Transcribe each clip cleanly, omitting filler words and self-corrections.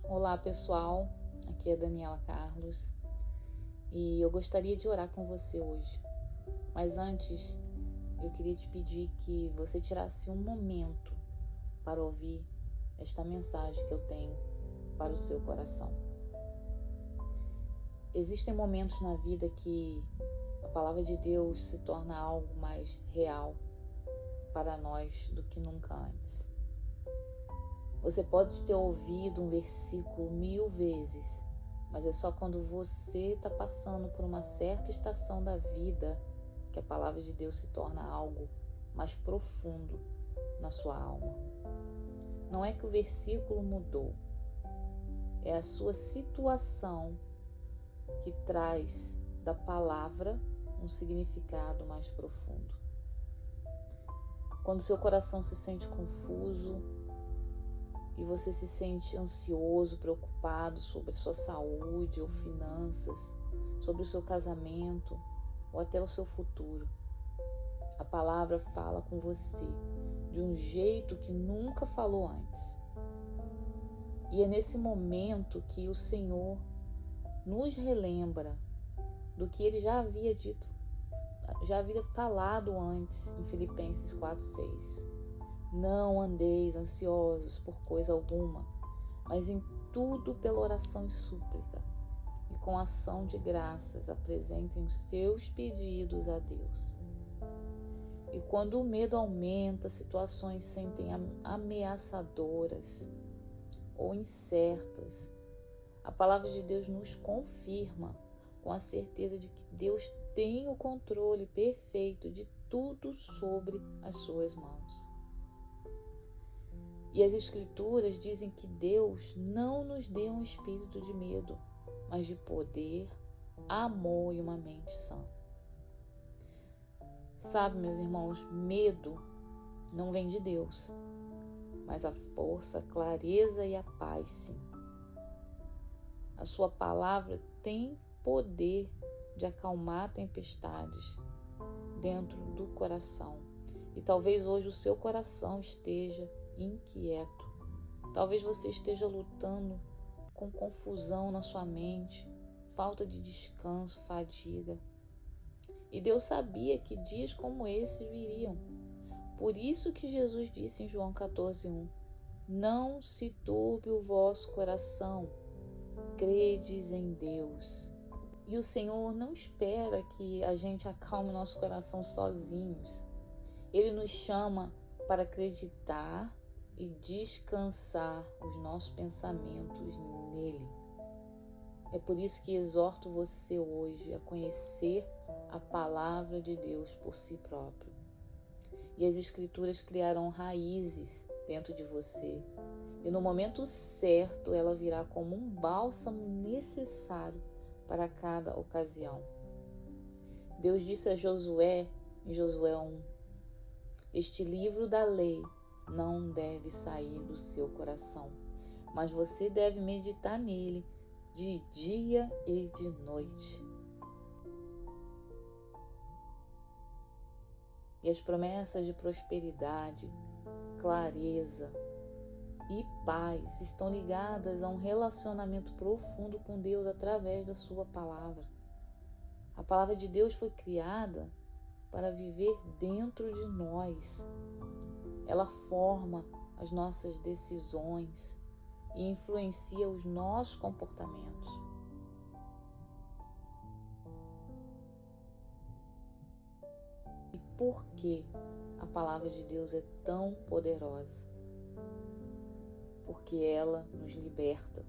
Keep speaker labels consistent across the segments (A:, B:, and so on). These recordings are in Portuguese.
A: Olá pessoal, aqui é Daniela Carlos e eu gostaria de orar com você hoje. Mas antes, eu queria te pedir que você tirasse um momento para ouvir esta mensagem que eu tenho para o seu coração. Existem momentos na vida que a palavra de Deus se torna algo mais real para nós do que nunca antes. Você pode ter ouvido um versículo 1000 vezes, mas é só quando você está passando por uma certa estação da vida que a palavra de Deus se torna algo mais profundo na sua alma. Não é que o versículo mudou, é a sua situação que traz da palavra um significado mais profundo. Quando seu coração se sente confuso e você se sente ansioso, preocupado sobre sua saúde ou finanças, sobre o seu casamento ou até o seu futuro, a palavra fala com você de um jeito que nunca falou antes. E é nesse momento que o Senhor nos relembra do que Ele já havia dito, já havia falado antes em Filipenses 4:6. Não andeis ansiosos por coisa alguma, mas em tudo pela oração e súplica, e com ação de graças apresentem os seus pedidos a Deus. E quando o medo aumenta, situações sentem ameaçadoras ou incertas, a palavra de Deus nos confirma com a certeza de que Deus tem o controle perfeito de tudo sobre as suas mãos. E as Escrituras dizem que Deus não nos deu um espírito de medo, mas de poder, amor e uma mente sã. Sabe, meus irmãos, medo não vem de Deus, mas a força, a clareza e a paz, sim. A sua palavra tem poder de acalmar tempestades dentro do coração. E talvez hoje o seu coração esteja inquieto. Talvez você esteja lutando com confusão na sua mente, falta de descanso, fadiga. E Deus sabia que dias como esses viriam. Por isso que Jesus disse em João 14:1: Não se turbe o vosso coração, credes em Deus. E o Senhor não espera que a gente acalme nosso coração sozinhos. Ele nos chama para acreditar e descansar os nossos pensamentos nele. É por isso que exorto você hoje a conhecer a palavra de Deus por si próprio. E as Escrituras criarão raízes dentro de você. E no momento certo ela virá como um bálsamo necessário para cada ocasião. Deus disse a Josué, em Josué 1, este livro da lei não deve sair do seu coração, mas você deve meditar nele de dia e de noite. E as promessas de prosperidade, clareza e paz estão ligadas a um relacionamento profundo com Deus através da sua palavra. A palavra de Deus foi criada para viver dentro de nós. Ela forma as nossas decisões e influencia os nossos comportamentos. E por que a palavra de Deus é tão poderosa? Porque ela nos liberta.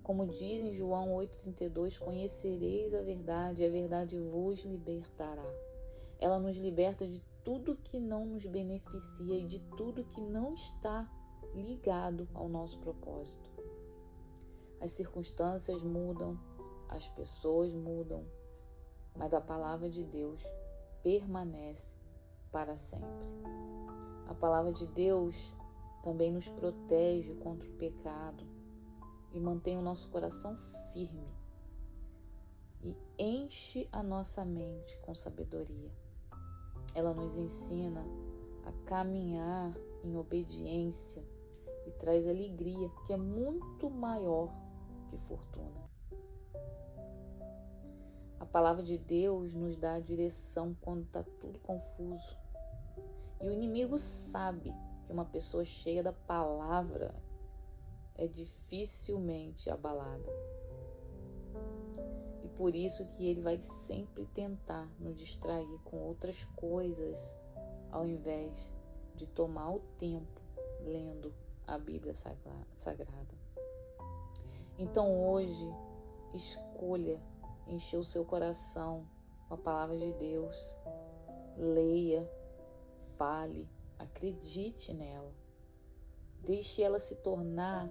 A: Como diz em João 8,32, conhecereis a verdade e a verdade vos libertará. Ela nos liberta de tudo que não nos beneficia e de tudo que não está ligado ao nosso propósito. As circunstâncias mudam, as pessoas mudam, mas a palavra de Deus permanece para sempre. A palavra de Deus também nos protege contra o pecado e mantém o nosso coração firme e enche a nossa mente com sabedoria. Ela nos ensina a caminhar em obediência e traz alegria, que é muito maior que fortuna. A palavra de Deus nos dá a direção quando está tudo confuso. E o inimigo sabe que uma pessoa cheia da palavra é dificilmente abalada. E por isso que ele vai sempre tentar nos distrair com outras coisas, ao invés de tomar o tempo lendo a Bíblia Sagrada. Então hoje, escolha encher o seu coração com a palavra de Deus. Leia, fale, acredite nela. Deixe ela se tornar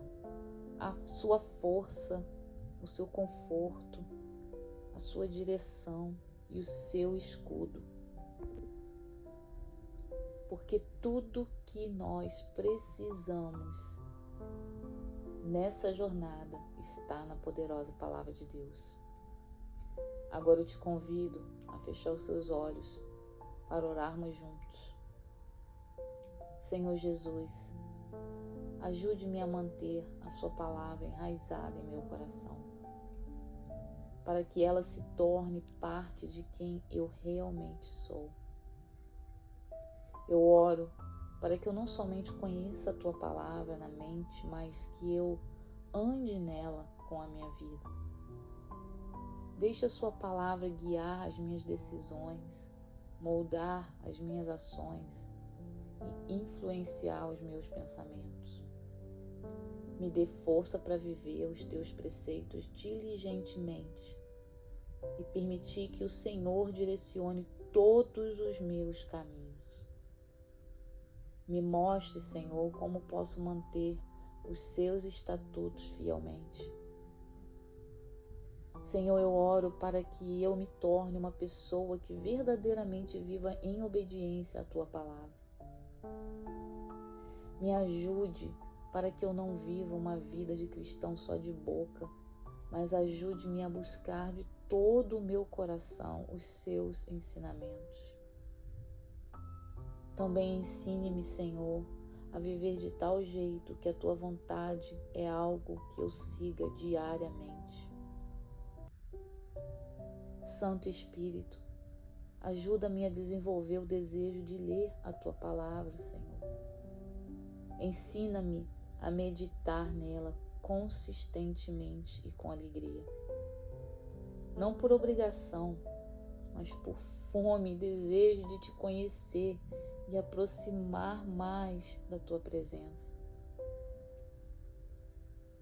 A: a sua força, o seu conforto, a sua direção e o seu escudo. Porque tudo que nós precisamos nessa jornada está na poderosa palavra de Deus. Agora eu te convido a fechar os seus olhos para orarmos juntos. Senhor Jesus, ajude-me a manter a sua palavra enraizada em meu coração, para que ela se torne parte de quem eu realmente sou. Eu oro para que eu não somente conheça a tua palavra na mente, mas que eu ande nela com a minha vida. Deixe a sua palavra guiar as minhas decisões, moldar as minhas ações e influenciar os meus pensamentos. Me dê força para viver os teus preceitos diligentemente e permitir que o Senhor direcione todos os meus caminhos. Me mostre, Senhor, como posso manter os seus estatutos fielmente. Senhor, eu oro para que eu me torne uma pessoa que verdadeiramente viva em obediência à tua palavra. Me ajude para que eu não viva uma vida de cristão só de boca, mas ajude-me a buscar de todo o meu coração os seus ensinamentos. Também ensine-me, Senhor, a viver de tal jeito que a tua vontade é algo que eu siga diariamente. Santo Espírito, ajuda-me a desenvolver o desejo de ler a tua palavra, Senhor. Ensina-me a meditar nela consistentemente e com alegria. Não por obrigação, mas por fome e desejo de te conhecer e aproximar mais da tua presença.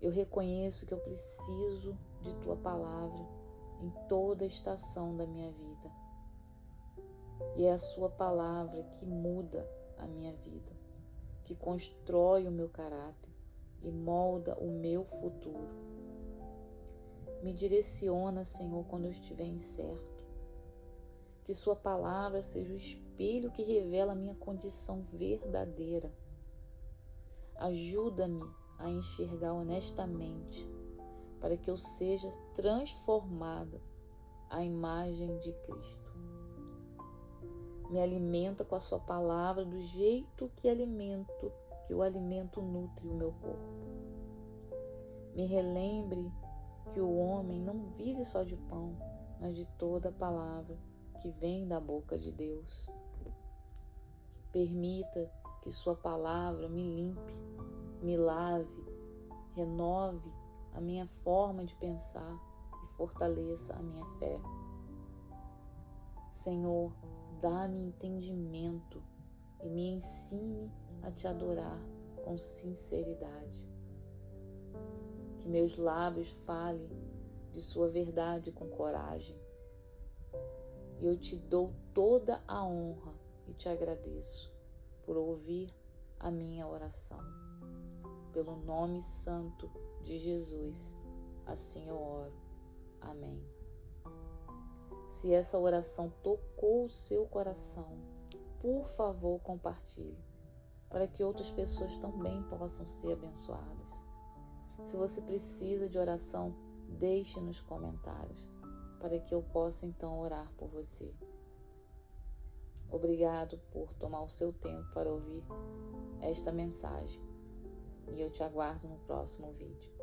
A: Eu reconheço que eu preciso de tua palavra em toda a estação da minha vida. E é a sua palavra que muda a minha vida, que constrói o meu caráter e molda o meu futuro. Me direciona, Senhor, quando eu estiver incerto. Que sua palavra seja o espelho que revela a minha condição verdadeira. Ajuda-me a enxergar honestamente, para que eu seja transformada à imagem de Cristo. Me alimenta com a sua palavra do jeito que o alimento nutre o meu corpo. Me relembre que o homem não vive só de pão, mas de toda a palavra que vem da boca de Deus. Permita que sua palavra me limpe, me lave, renove a minha forma de pensar e fortaleça a minha fé. Senhor, dá-me entendimento e me ensine a te adorar com sinceridade. Que meus lábios falem de sua verdade com coragem. E eu te dou toda a honra e te agradeço por ouvir a minha oração. Pelo nome santo de Jesus, assim eu oro. Amém. Se essa oração tocou o seu coração, por favor, compartilhe, para que outras pessoas também possam ser abençoadas. Se você precisa de oração, deixe nos comentários, para que eu possa então orar por você. Obrigado por tomar o seu tempo para ouvir esta mensagem. E eu te aguardo no próximo vídeo.